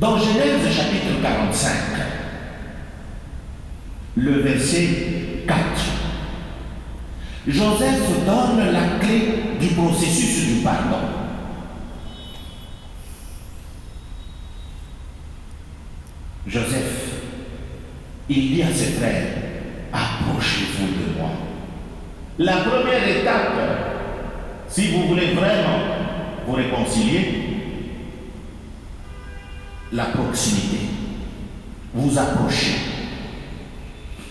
Dans Genèse chapitre 45, le verset 4, Joseph donne la clé du processus du pardon. Joseph, il dit à ses frères, approchez-vous de moi. La première étape, si vous voulez vraiment vous réconcilier, la proximité. Vous approchez.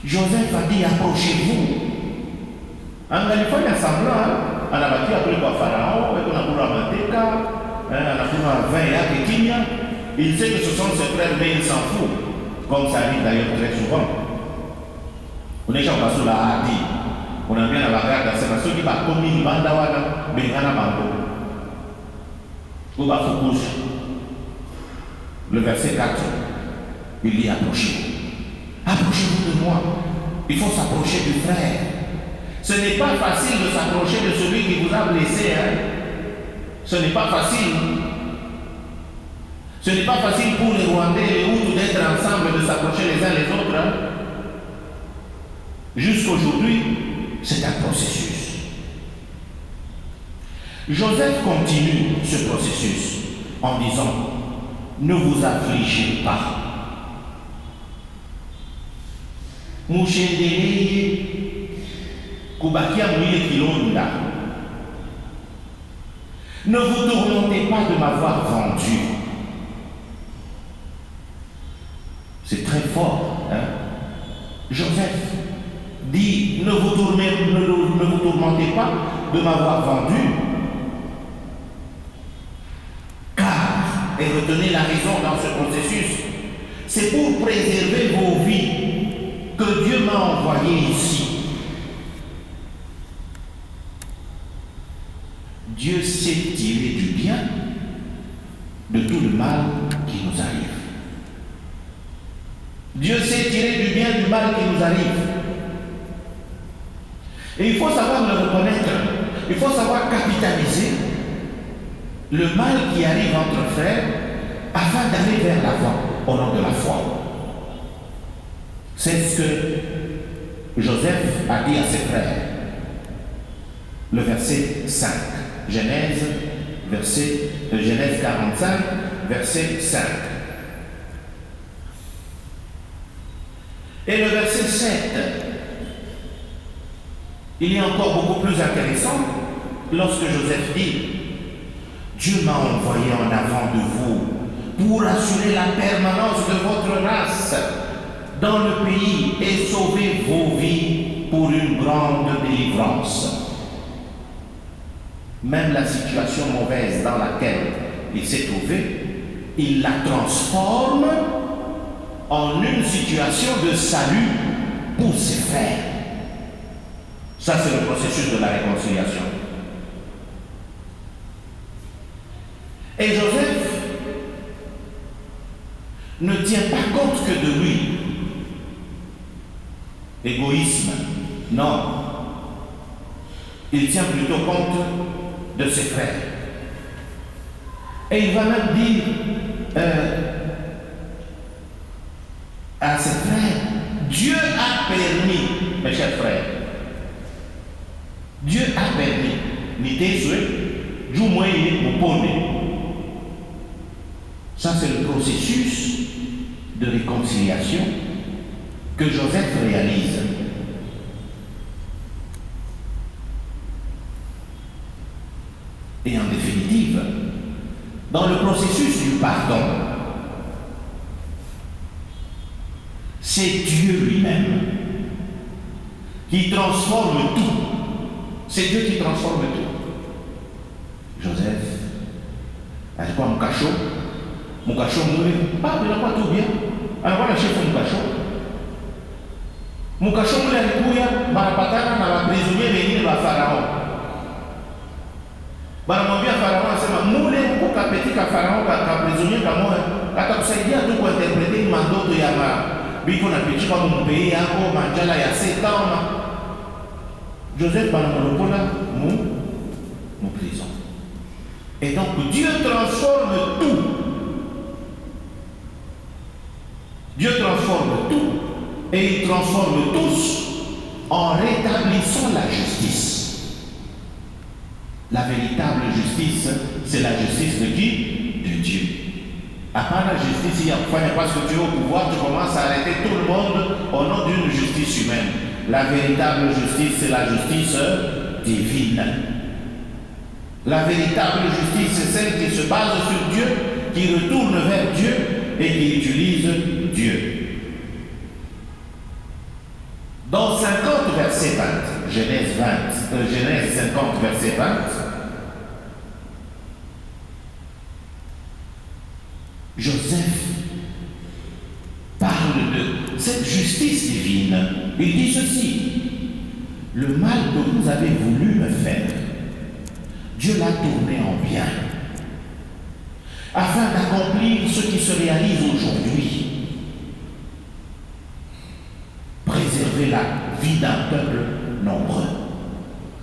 Joseph a dit, approchez-vous. Angalifanya semblant, anabaki apele kwa Pharaon, et qu'on a pour Amateka, on a pour 20 yake kimya. Il sait que ce sont ses frères, mais il s'en fout. Comme ça arrive d'ailleurs très souvent. On est déjà sur la hadi. On a bien la bagarre, c'est ceux qui va commis Bandawana, Bengana Bango. Ou Bafoukouche. Le verset 4, il dit approchez-vous. Approchez-vous de moi. Il faut s'approcher du frère. Ce n'est pas facile de s'approcher de celui qui vous a blessé. Ce n'est pas facile. Ce n'est pas facile pour les Rwandais et les Hutus d'être ensemble, de s'approcher les uns les autres. Jusqu'aujourd'hui, c'est un processus. Joseph continue ce processus en disant, ne vous affligez pas. Mouchendeleye kubakia mwile kilonda. Ne vous tourmentez pas de m'avoir vendu. C'est très fort. Joseph dit, ne vous tourmentez pas de m'avoir vendu. Et retenez la raison dans ce processus, c'est pour préserver vos vies que Dieu m'a envoyé ici. Dieu sait tirer du bien de tout le mal qui nous arrive. Dieu sait tirer du bien du mal qui nous arrive. Et il faut savoir le reconnaître, il faut savoir capitaliser le mal qui arrive entre frères afin d'aller vers l'avant au nom de la foi. C'est ce que Joseph a dit à ses frères. Le verset 5. Genèse 45, verset 5. Et le verset 7, il est encore beaucoup plus intéressant lorsque Joseph dit, Dieu m'a envoyé en avant de vous pour assurer la permanence de votre race dans le pays et sauver vos vies pour une grande délivrance. Même la situation mauvaise dans laquelle il s'est trouvé, il la transforme en une situation de salut pour ses frères. Ça, c'est le processus de la réconciliation. Et Joseph ne tient pas compte que de lui. Égoïsme, non. Il tient plutôt compte de ses frères. Et il va même dire à ses frères, Dieu a permis, mes chers frères, Dieu a permis, ça c'est le processus de réconciliation que Joseph réalise. Et en définitive, dans le processus du pardon, c'est Dieu lui-même qui transforme tout. C'est Dieu qui transforme tout. Joseph, alikuwa mkasho mule, inakuwa tu bien, anakuwa na shefu mkasho mule alikuya, banapatana na waprisonnier wengine wa Farao. Banamwambia Farao, anasema mule mko kapetika Farao kaprisonnier kamoja, atakusaidia tu kuinterprete mandoto ya biko na pichika mpei yako manjala ya setana. Joseph banamolopola mu prison. Et donc Dieu transforme tout. Dieu transforme tout et il transforme tous en rétablissant la justice. La véritable justice, c'est la justice de qui? De Dieu. À part la justice, il y a parce que tu es au pouvoir, tu commences à arrêter tout le monde au nom d'une justice humaine. La véritable justice, c'est la justice divine. La véritable justice, c'est celle qui se base sur Dieu, qui retourne vers Dieu et qui utilise Dieu. Dans 50 verset 20, Genèse 50 verset 20, Joseph parle de cette justice divine. Il dit ceci: le mal que vous avez voulu me faire, Dieu l'a tourné en bien, afin d'accomplir ce qui se réalise aujourd'hui. Préserver la vie d'un peuple nombreux.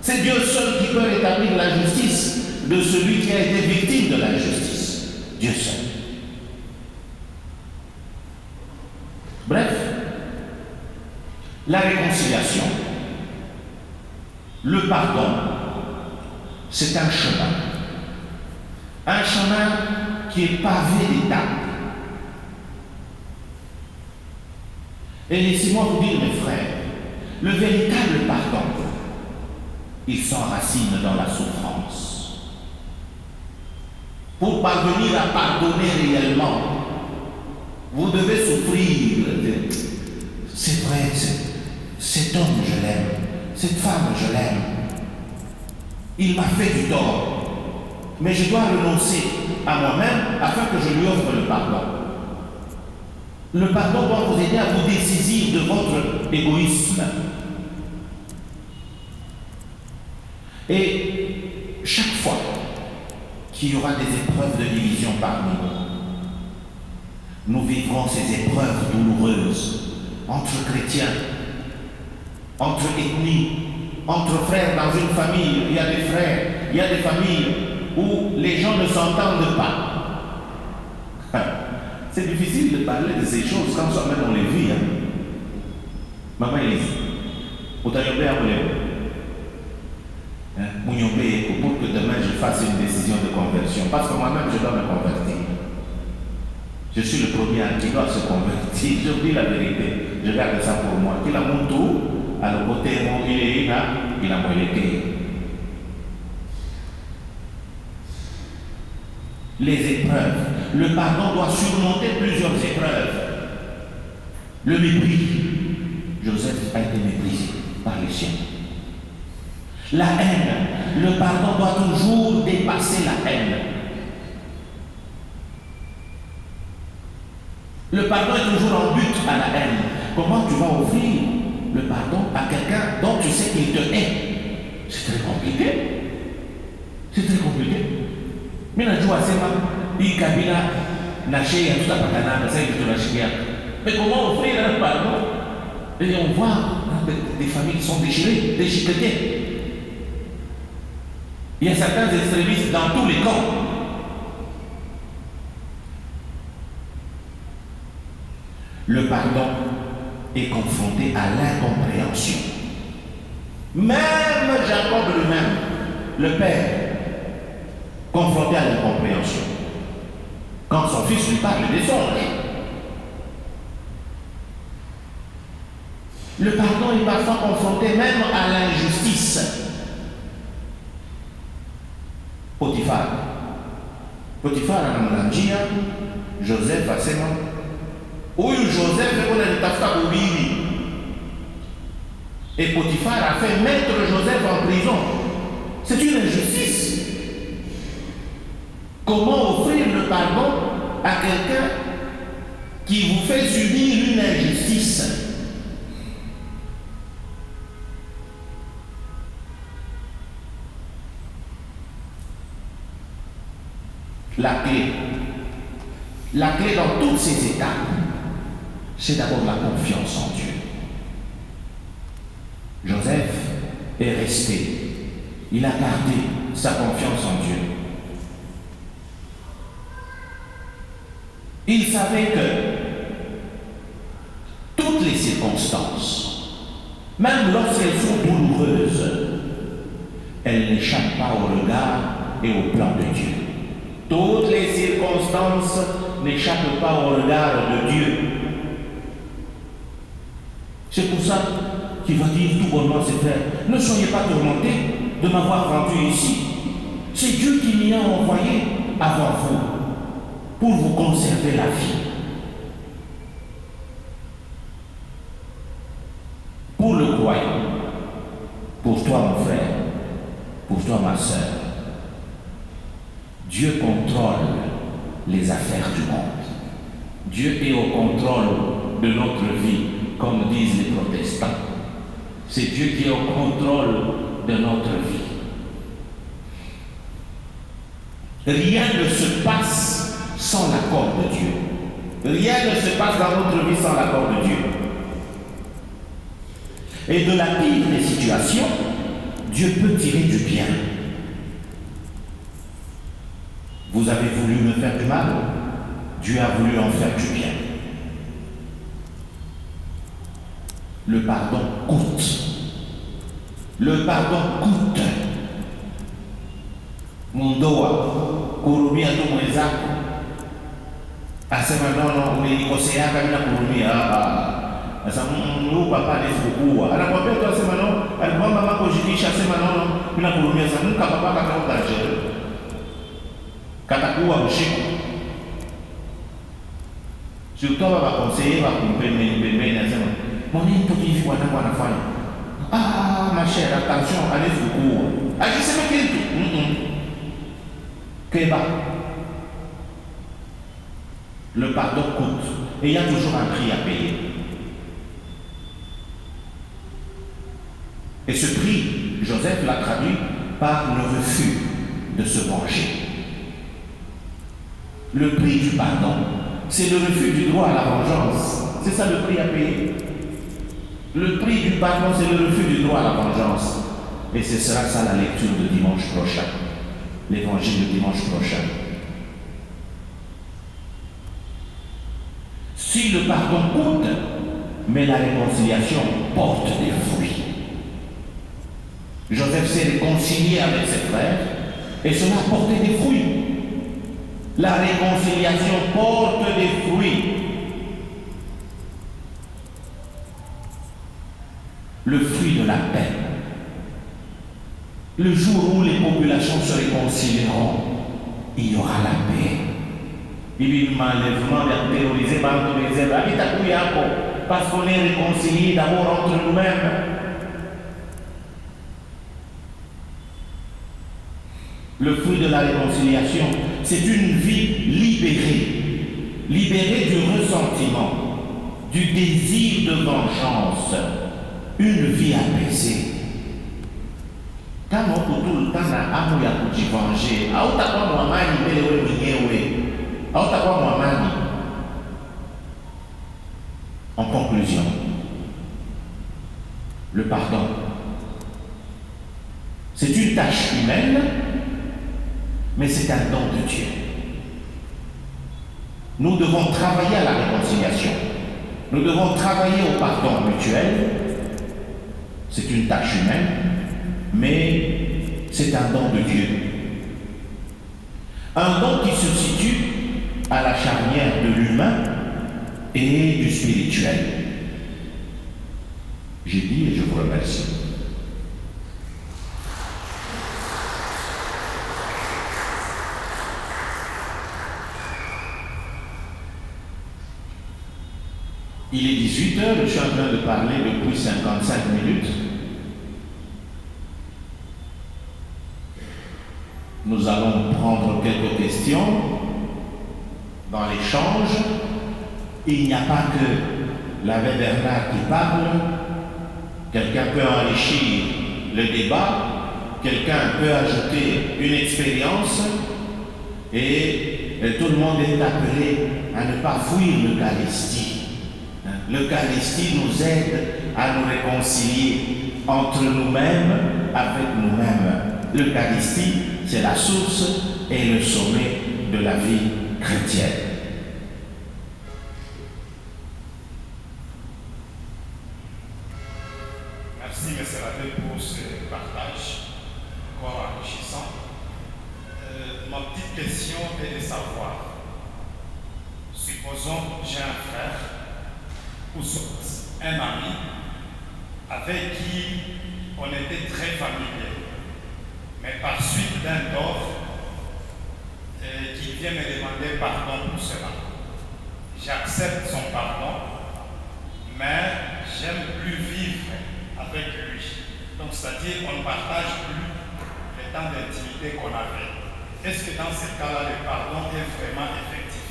C'est Dieu seul qui peut rétablir la justice de celui qui a été victime de l'injustice. Dieu seul. Bref, la réconciliation, le pardon, c'est un chemin. Un chemin qui est pavé d'étapes. Et laissez-moi vous dire, mes frères, le véritable pardon, il s'enracine dans la souffrance. Pour parvenir à pardonner réellement, vous devez souffrir. C'est vrai, cet homme, je l'aime. Cette femme, je l'aime. Il m'a fait du tort. Mais je dois renoncer à moi-même afin que je lui offre le pardon. Le pardon doit vous aider à vous dessaisir de votre égoïsme. Et chaque fois qu'il y aura des épreuves de division parmi nous, nous vivrons ces épreuves douloureuses entre chrétiens, entre ethnies, entre frères dans une famille. Il y a des frères, il y a des familles où les gens ne s'entendent pas. C'est difficile de parler de ces choses quand soi-même on les vit. Maman Elise, pour que demain je fasse une décision de conversion, parce que moi-même je dois me convertir. Je suis le premier qui doit se convertir. Je dis la vérité, je garde ça pour moi. Qu'il a mon tour, à le côté où il a mon été. Les épreuves. Le pardon doit surmonter plusieurs épreuves. Le mépris. Joseph a été méprisé par les siens. La haine. Le pardon doit toujours dépasser la haine. Le pardon est toujours en but à la haine. Comment tu vas offrir le pardon à quelqu'un dont tu sais qu'il te hait? C'est très compliqué. C'est très compliqué. Mais mais comment offrir un pardon? Et on voit des familles qui sont déchirées, déchiquetées. Il y a certains extrémistes dans tous les camps. Le pardon est confronté à l'incompréhension. Même Jacob lui-même, le père, confronté à l'incompréhension. Quand son fils lui parle des songes. Le pardon est parfois confronté même à l'injustice. Potiphar anamwambia Joseph asema, huyu Joseph eko ananitafuta kubili. Et Potiphar a fait mettre Joseph en prison. C'est une injustice. Comment offrir le pardon à quelqu'un qui vous fait subir une injustice? La clé dans toutes ces étapes, c'est d'abord la confiance en Dieu. Joseph est resté, il a gardé sa confiance en Dieu. Il savait que circonstances, même lorsqu'elles sont douloureuses, elles n'échappent pas au regard et au plan de Dieu. Toutes les circonstances n'échappent pas au regard de Dieu. C'est pour ça qu'il va dire tout bonnement, ses frères, ne soyez pas tourmentés de m'avoir rendu ici. C'est Dieu qui m'y a envoyé avant vous pour vous conserver la vie. Pour le croyant, pour toi mon frère, pour toi ma sœur, Dieu contrôle les affaires du monde. Dieu est au contrôle de notre vie, comme disent les protestants. C'est Dieu qui est au contrôle de notre vie. Rien ne se passe sans l'accord de Dieu. Rien ne se passe dans notre vie sans l'accord de Dieu. Et de la pire des situations, Dieu peut tirer du bien. Vous avez voulu me faire du mal, Dieu a voulu en faire du bien. Le pardon coûte. Le pardon coûte. Mundoa, kurumia tu mwenzako. Asema nono, umenikosea bila kurumia. Sasa Mungu papa alizikukua. Anakuambia tu asema no, alimwomba mama kujikisha asema nono, bila kurumia. Sasa Mungu papa katakuwa tajiri. Katakuwa mshiko. Surtout baba conseiller va kumpembeni asema, "Mbona mtu hivi wanangu anafanya?" Ma chère, attention, alizikukua. Akisema kitu, Keba. Le pardon coûte. Et il y a toujours un prix à payer. Et ce prix, Joseph l'a traduit par le refus de se venger. Le prix du pardon, c'est le refus du droit à la vengeance. C'est ça le prix à payer. Le prix du pardon, c'est le refus du droit à la vengeance. Et ce sera ça la lecture de dimanche prochain. L'évangile de dimanche prochain. Si le pardon coûte, mais la réconciliation porte des fruits. Joseph s'est réconcilié avec ses frères et cela a porté des fruits. La réconciliation porte des fruits. Le fruit de la paix. Le jour où les populations se réconcilieront, il y aura la paix. Il y a l'enlèvement des terrorisés, parce qu'on est réconcilié d'abord entre nous-mêmes. Le fruit de la réconciliation, c'est une vie libérée, libérée du ressentiment, du désir de vengeance, une vie apaisée. Kama uko tu kana hamu ya kujivenger, hautakuwa mwamani mbele wewe mwenyewe. Hautakuwa mwamani. En conclusion, le pardon, c'est une tâche humaine, mais c'est un don de Dieu. Nous devons travailler à la réconciliation. Nous devons travailler au pardon mutuel. C'est une tâche humaine, mais c'est un don de Dieu. Un don qui se situe à la charnière de l'humain et du spirituel. J'ai dit et je vous remercie. Il est 18h, je suis en train de parler depuis 55 minutes. Nous allons prendre quelques questions dans l'échange. Il n'y a pas que l'abbé Bernard qui parle. Quelqu'un peut enrichir le débat. Quelqu'un peut ajouter une expérience. Et tout le monde est appelé à ne pas fuir l'Eucharistie. L'Eucharistie nous aide à nous réconcilier entre nous-mêmes, avec nous-mêmes. L'Eucharistie, c'est la source et le sommet de la vie chrétienne. question est de savoir, supposons j'ai un frère ou soit un ami avec qui on était très familier, mais par suite d'un tort, qui vient me demander pardon pour cela. J'accepte son pardon, mais j'aime plus vivre avec lui. Donc, c'est-à-dire qu'on ne partage plus le temps d'intimité qu'on avait. Est-ce que dans ce cas-là, le pardon est vraiment effectif?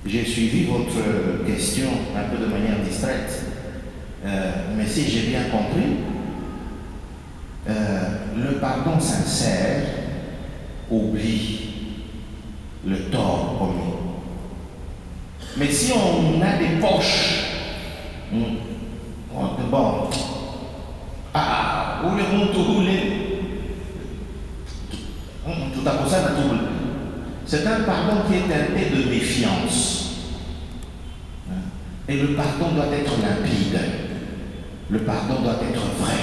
J'ai suivi votre question un peu de manière distraite, mais si j'ai bien compris, le pardon sincère oublie le tort commis. Mais si on a des poches, bon, ou le monde tout à coup ça n'a tout. C'est un pardon qui est teinté de méfiance. Et le pardon doit être limpide. Le pardon doit être vrai.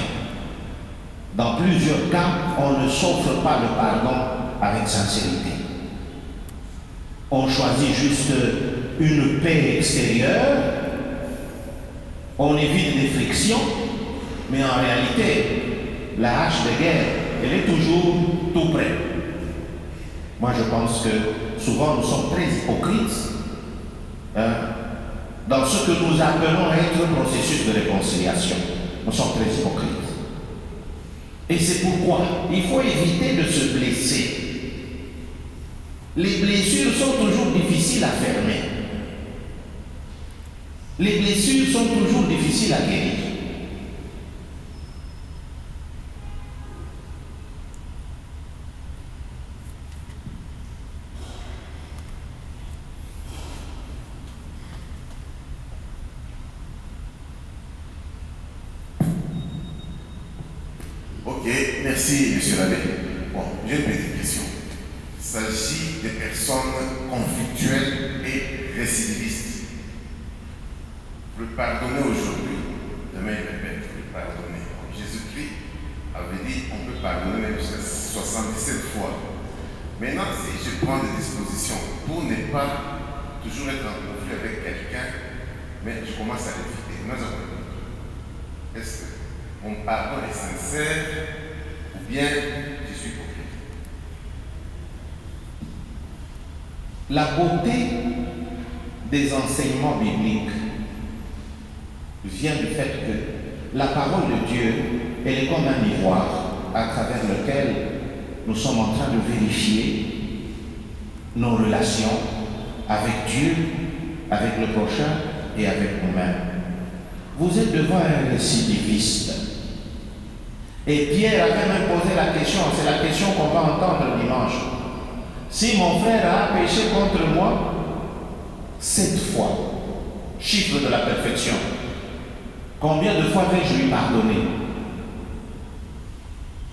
Dans plusieurs cas, on ne s'offre pas le pardon avec sincérité. On choisit juste une paix extérieure, on évite des frictions, mais en réalité, la hache de guerre, elle est toujours tout près. Moi, je pense que souvent, nous sommes très hypocrites dans ce que nous appelons être un processus de réconciliation. Nous sommes très hypocrites. Et c'est pourquoi il faut éviter de se blesser. Les blessures sont toujours difficiles à fermer. Les blessures sont toujours difficiles à guérir. Ok, merci, monsieur l'abbé. Bon, j'ai une petite question. Il s'agit des personnes conflictuelles et récidivistes. Vous le pardonnez aujourd'hui, demain il répète, vous le pardonnez. Jésus-Christ avait dit on peut pardonner même jusqu'à 77 fois. Maintenant, si je prends des dispositions pour ne pas toujours être en conflit avec quelqu'un, mais je commence à l'éviter. Est-ce que mon pardon est sincère ou bien je suis hypocrite? La beauté des enseignements bibliques vient du fait que la parole de Dieu, elle est comme un miroir à travers lequel nous sommes en train de vérifier nos relations avec Dieu, avec le prochain et avec nous-mêmes. Vous êtes devant un récidiviste. Et Pierre avait même posé la question, c'est la question qu'on va entendre dimanche. Si mon frère a péché contre moi 7 fois, chiffre de la perfection, combien de fois vais-je lui pardonner?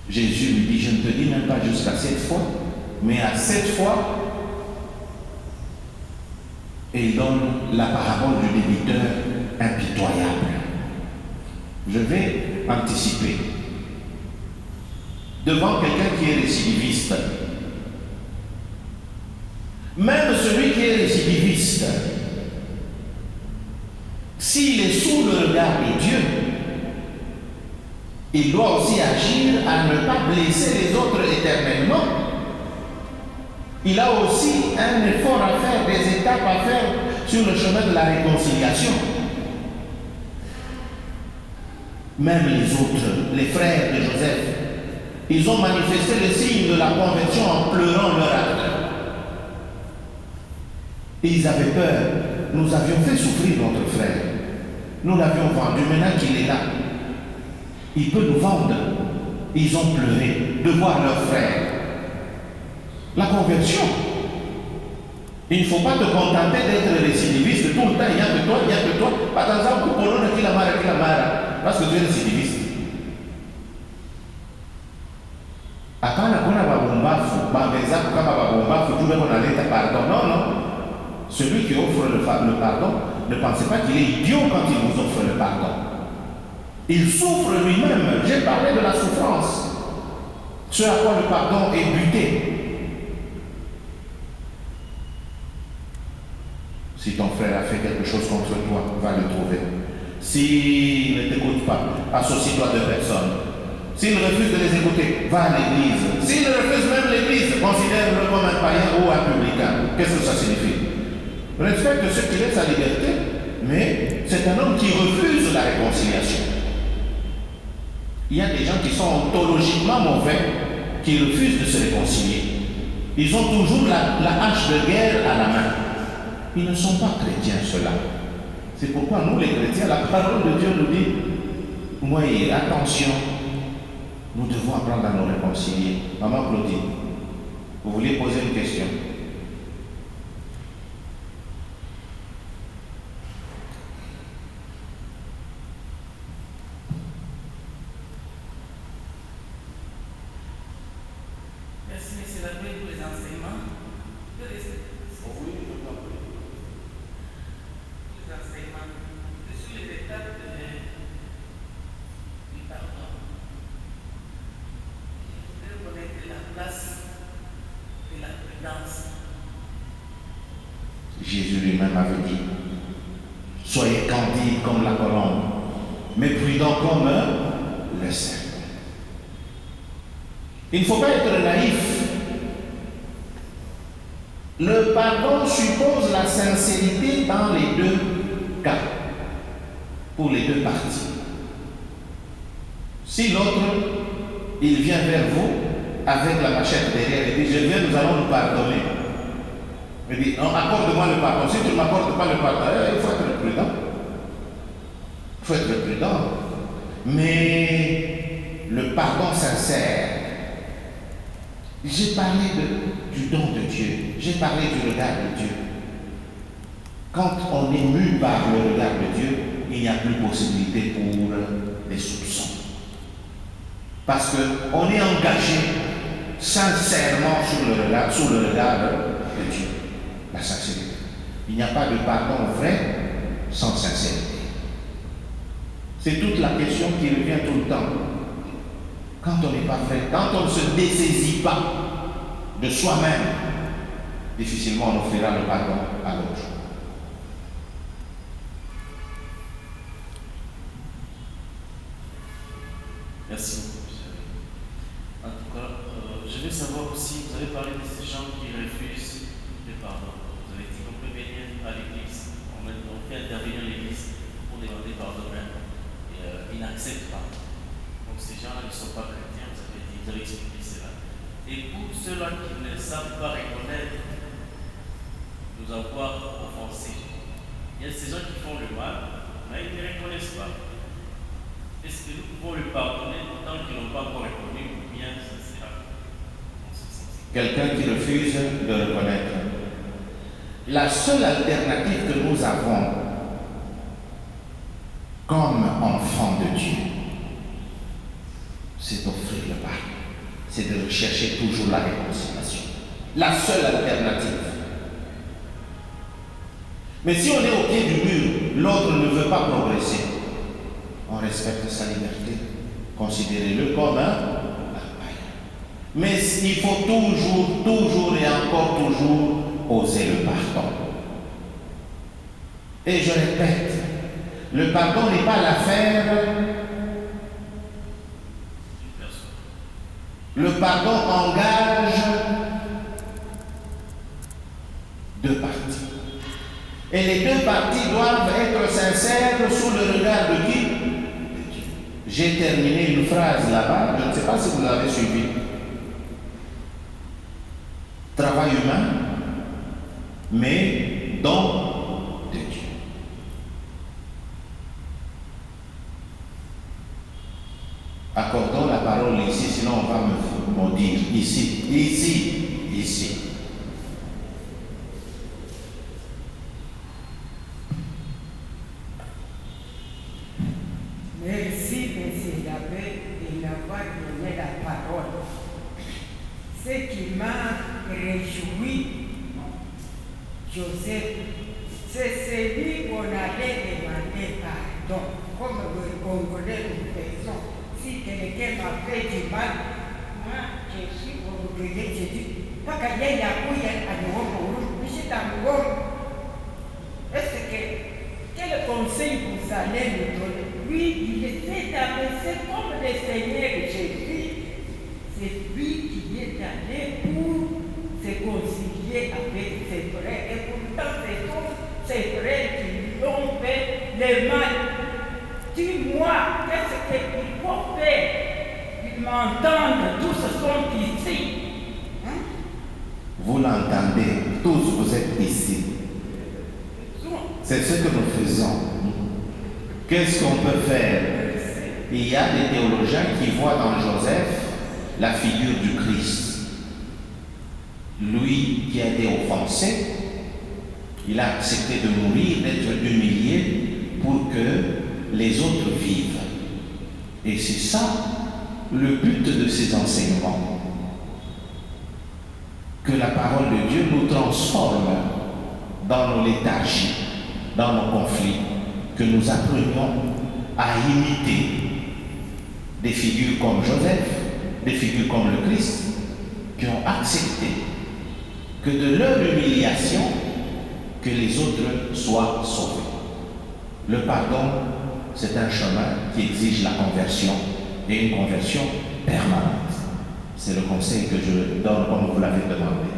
Jésus lui dit, je ne te dis même pas jusqu'à 7 fois, mais à 7 fois, et il donne la parabole du débiteur impitoyable. Je vais anticiper. Devant quelqu'un qui est récidiviste, même celui qui est récidiviste, s'il est sous le regard de Dieu, il doit aussi agir à ne pas blesser les autres éternellement. Il a aussi un effort à faire, des étapes à faire sur le chemin de la réconciliation. Même les autres, les frères de Joseph, ils ont manifesté le signe de la conversion en pleurant leur acte. Ils avaient peur. Nous avions fait souffrir notre frère. Nous l'avions vendu. Maintenant qu'il est là, il peut nous vendre. Ils ont pleuré de voir leur frère. La conversion. Il ne faut pas te contenter d'être récidiviste tout le temps. Il y a que toi, il y a que toi. Par exemple, parce que tu es récidiviste. Pardon. Non. Celui qui offre le pardon, ne pensez pas qu'il est idiot quand il vous offre le pardon. Il souffre lui-même. J'ai parlé de la souffrance. Ce à quoi le pardon est buté. Si ton frère a fait quelque chose contre toi, va le trouver. S'il ne t'écoute pas, associe-toi de personnes. S'il refuse de les écouter, va à l'église. S'il refuse même l'église, considère-le comme un païen ou un publicain. Qu'est-ce que ça signifie? Respecte ceux qui laissent la liberté, mais c'est un homme qui refuse la réconciliation. Il y a des gens qui sont ontologiquement mauvais, qui refusent de se réconcilier. Ils ont toujours la hache de guerre à la main. Ils ne sont pas chrétiens, ceux-là. C'est pourquoi nous, les chrétiens, la parole de Dieu nous dit, oui, attention, nous devons apprendre à nous réconcilier. Maman Claudine, vous vouliez poser une question? Merci, monsieur l'abbé, pour les enseignements. Sur les étapes du pardon, je voudrais connaître la place de la prudence. Jésus lui-même avait dit, soyez candides comme la colombe, mais prudents comme le serpent. Il ne faut pas être naïf. Le pardon suppose la sincérité dans les deux cas, pour les deux parties. Si l'autre, il vient vers vous avec la machette derrière et dit, je viens, nous allons nous pardonner. Il dit, non, accorde-moi le pardon. Si tu ne m'accordes pas le pardon, il faut être prudent. Il faut être prudent. Mais le pardon sincère, j'ai parlé du don de Dieu, j'ai parlé du regard de Dieu. Quand on est mu par le regard de Dieu, il n'y a plus possibilité pour les soupçons. Parce qu'on est engagé sincèrement sous le regard de Dieu. La sincérité. Il n'y a pas de pardon vrai sans sincérité. C'est toute la question qui revient tout le temps. Quand on n'est pas vrai, quand on ne se dessaisit pas de soi-même, difficilement on offrira le pardon à l'autre. Merci beaucoup, monsieur. En tout cas, je veux savoir aussi, vous avez parlé de ces gens qui refusent le pardon. Vous avez dit qu'on peut venir à l'église, on fait intervenir l'église pour demander pardon, mais ils n'acceptent pas. Donc ces gens-là ne sont pas chrétiens, vous avez expliqué cela. Et pour ceux-là qui ne savent pas reconnaître nous avoir offensés, il y a ces gens qui font le mal, mais ils ne reconnaissent pas. Est-ce que nous pouvons le pardonner tant qu'ils n'ont pas encore reconnu ou bien ça sera en ce sens? Quelqu'un qui refuse de reconnaître. La seule alternative que nous avons comme enfants de Dieu, c'est d'offrir le pardon. C'est de rechercher toujours la réconciliation. La seule alternative. Mais si on est au pied du mur, l'autre ne veut pas progresser, on respecte sa liberté. Considérez-le comme un païen. Mais il faut toujours et encore toujours oser le pardon. Et je répète, le pardon n'est pas l'affaire. Le pardon engage deux parties. Et les deux parties doivent être sincères sous le regard de qui? J'ai terminé une phrase là-bas, je ne sais pas si vous l'avez suivi. Travail humain, mais don de Dieu. Accordons la parole ici, sinon on va me maudire. Ici. Merci, monsieur l'abbé, de m'avoir donné la parole. Ce qui m'a réjoui, Joseph, c'est celui qu'on allait demander pardon, comme le Congolais nous faisons. Si quelqu'un m'a fait du mal, moi, Est-ce que quel conseil vous allez nous donner? Lui, il était abaissé comme le Seigneur Jésus. C'est lui qui est allé pour se concilier avec ses frères. Et pourtant, c'est tous ses frères qui lui ont fait le mal. Dis-moi, qu'est-ce qu'il faut faire? Ils m'entendent, tous sont ici. Hein? Vous l'entendez, tous vous êtes ici. C'est ce que nous faisons. Qu'est-ce qu'on peut faire? Il y a des théologiens qui voient dans Joseph la figure du Christ. Lui qui a été offensé, il a accepté de mourir, d'être humilié pour que les autres vivent. Et c'est ça le but de ces enseignements. Que la parole de Dieu nous transforme dans nos léthargies, dans nos conflits, que nous apprenions à imiter des figures comme Joseph, des figures comme le Christ, qui ont accepté que de leur humiliation, que les autres soient sauvés. Le pardon, c'est un chemin qui exige la conversion, et une conversion permanente. C'est le conseil que je donne comme vous l'avez demandé.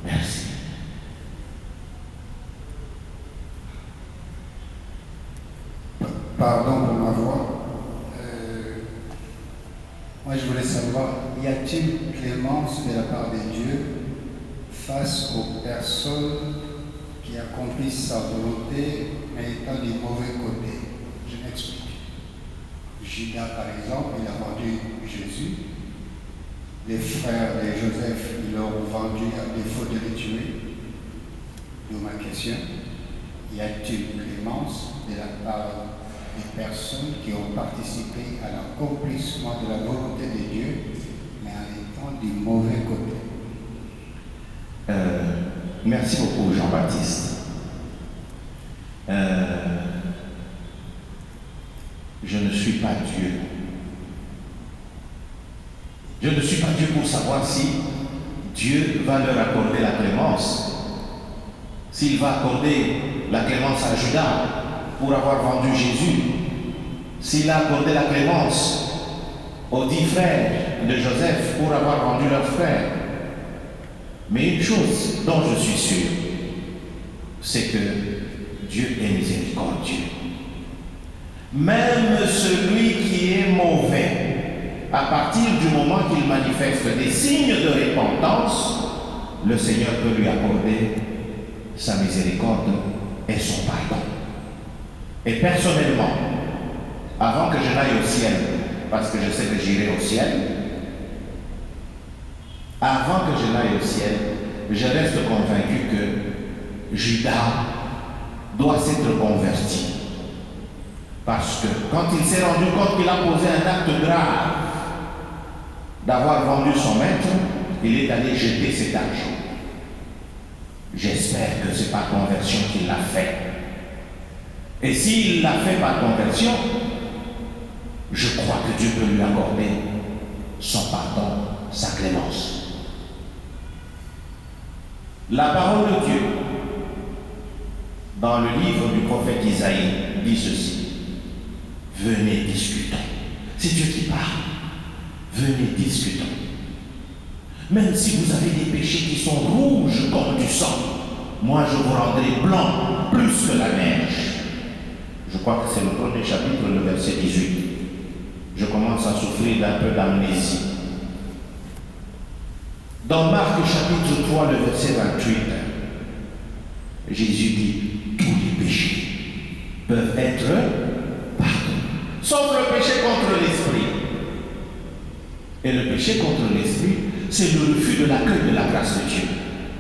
Merci. Pardon pour ma voix. Moi, je voulais savoir, y a-t-il clémence de la part de Dieu face aux personnes qui accomplissent sa volonté, mais étant du mauvais côté? Je m'explique. Judas, par exemple, il a vendu Jésus. Les frères de Joseph, ils l'ont vendu à défaut de le tuer. D'où ma question. Y a-t-il clémence de la part des personnes qui ont participé à l'accomplissement de la volonté de Dieu, mais en étant du mauvais côté? Merci beaucoup, Jean-Baptiste. Je ne suis pas Dieu. Je ne suis pas Dieu pour savoir si Dieu va leur accorder la clémence. S'il va accorder la clémence à Judas pour avoir vendu Jésus, s'il a accordé la clémence aux 10 frères de Joseph pour avoir vendu leur frère. Mais une chose dont je suis sûr, c'est que Dieu est miséricordieux. Même celui qui est mauvais, à partir du moment qu'il manifeste des signes de repentance, le Seigneur peut lui accorder sa miséricorde et son pardon. Et personnellement, avant que je n'aille au ciel, parce que je sais que j'irai au ciel, avant que je n'aille au ciel, je reste convaincu que Judas doit s'être converti. Parce que quand il s'est rendu compte qu'il a posé un acte grave d'avoir vendu son maître, il est allé jeter cet argent. J'espère que c'est par conversion qu'il l'a fait. Et s'il l'a fait par conversion, je crois que Dieu peut lui accorder son pardon, sa clémence. La parole de Dieu, dans le livre du prophète Isaïe, dit ceci. Venez, discutons. C'est Dieu qui parle. Venez, discutons. Même si vous avez des péchés qui sont rouges comme du sang, moi je vous rendrai blanc plus que la neige. Je crois que c'est le premier chapitre, le verset 18. Je commence à souffrir d'un peu d'amnésie. Dans Marc chapitre 3, le verset 28, Jésus dit, tous les péchés peuvent être pardonnés, sauf le péché contre l'esprit. Et le péché contre l'esprit, c'est le refus de l'accueil de la grâce de Dieu.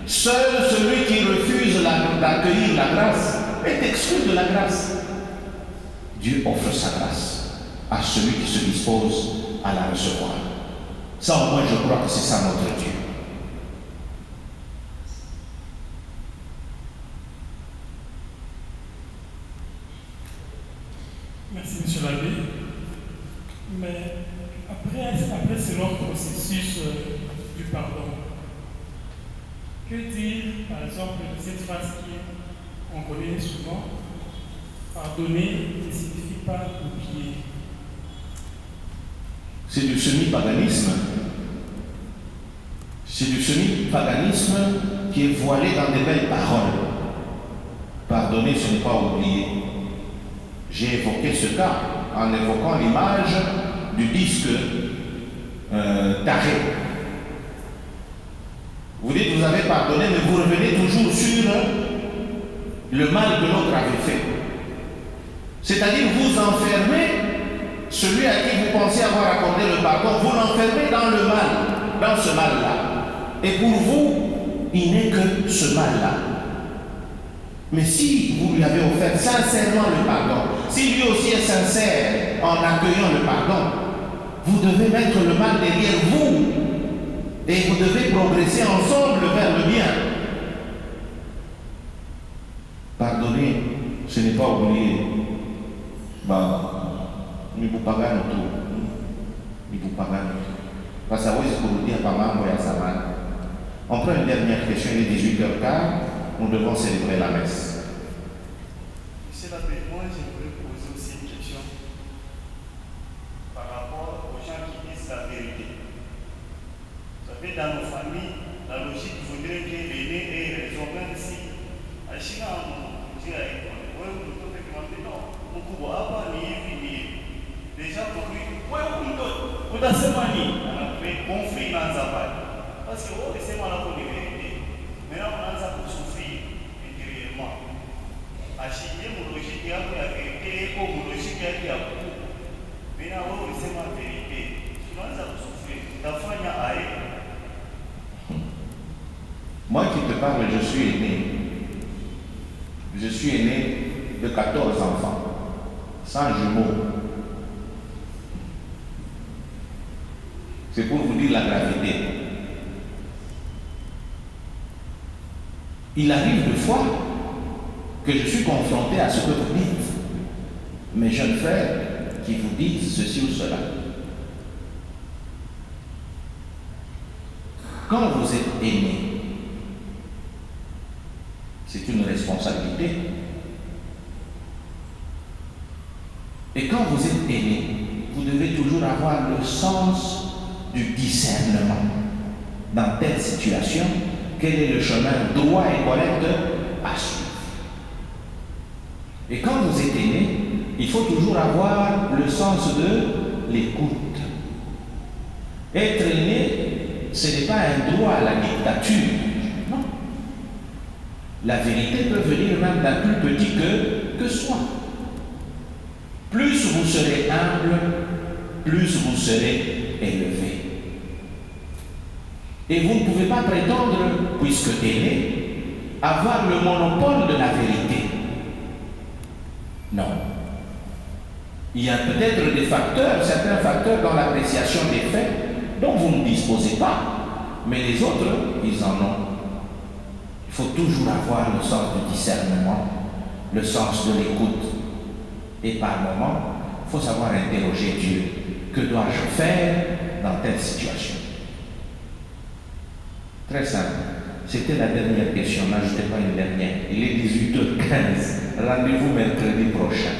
Seul celui qui refuse d'accueillir la grâce est exclu de la grâce. Dieu offre sa grâce à celui qui se dispose à la recevoir. Ça au moins je crois que c'est ça notre Dieu. Merci, monsieur l'abbé. Mais après ce long processus du pardon. Que dire, par exemple, de cette phrase qu'on connaît souvent? Pardonner ne signifie pas oublier. C'est du semi-paganisme. C'est du semi-paganisme qui est voilé dans des belles paroles. Pardonner, ce n'est pas oublier. J'ai évoqué ce cas en évoquant l'image du disque d'arrêt. Vous dites, vous avez pardonné, mais vous revenez toujours sur le mal que l'autre avait fait. C'est-à-dire, vous enfermez celui à qui vous pensez avoir accordé le pardon, vous l'enfermez dans le mal, dans ce mal-là. Et pour vous, il n'est que ce mal-là. Mais si vous lui avez offert sincèrement le pardon, si lui aussi est sincère en accueillant le pardon, vous devez mettre le mal derrière vous et vous devez progresser ensemble vers le bien. Pardonner, ce n'est pas oublier. Ni vous pagano tout. Ni vous pagano. Parce que c'est pour vous dire par mambo et Saman. On prend une dernière question, il est 18h15, nous devons célébrer la messe. Monsieur l'abbé, moi j'aimerais poser aussi une question par rapport aux gens qui disent la vérité. Vous savez, dans nos familles, la logique voudrait que l'aîné ait raison, même si à China, on dit à l'école, ouais, vous devez demander non, on peut avoir ni fini. Déjà pour lui, ouais, vous devez se manier, on a fait conflit dans sa part. Parce que oh, c'est mal pour la vérité. Maintenant, on a ça pour souffrir intérieurement. À Chine, mon logique est la vérité, comme mon logique est la vérité. Maintenant, on c'est ma vérité. On a ça pour souffrir. La fin, il y a aïe. Moi qui te parle, je suis aîné. Je suis aîné de 14 enfants, sans jumeaux. C'est pour vous dire la gravité. Il arrive de fois que je suis confronté à ce que vous dites, mes jeunes frères qui vous disent ceci ou cela. Quand vous êtes aîné, c'est une responsabilité. Et quand vous êtes aîné, vous devez toujours avoir le sens du discernement. Dans telle situation, quel est le chemin droit et correct à suivre? Et quand vous êtes aîné, il faut toujours avoir le sens de l'écoute. Être aîné, ce n'est pas un droit à la dictature. Non. La vérité peut venir même d'un plus petit que soi. Plus vous serez humble, plus vous serez élevé. Et vous ne pouvez pas prétendre, puisque aîné, avoir le monopole de la vérité. Non. Il y a peut-être des facteurs, certains facteurs dans l'appréciation des faits dont vous ne disposez pas, mais les autres, ils en ont. Il faut toujours avoir le sens du discernement, le sens de l'écoute. Et par moment, il faut savoir interroger Dieu. Que dois-je faire dans telle situation? Très simple. C'était la dernière question, n'ajoutez pas une dernière. Il est 18h15. Rendez-vous mercredi prochain.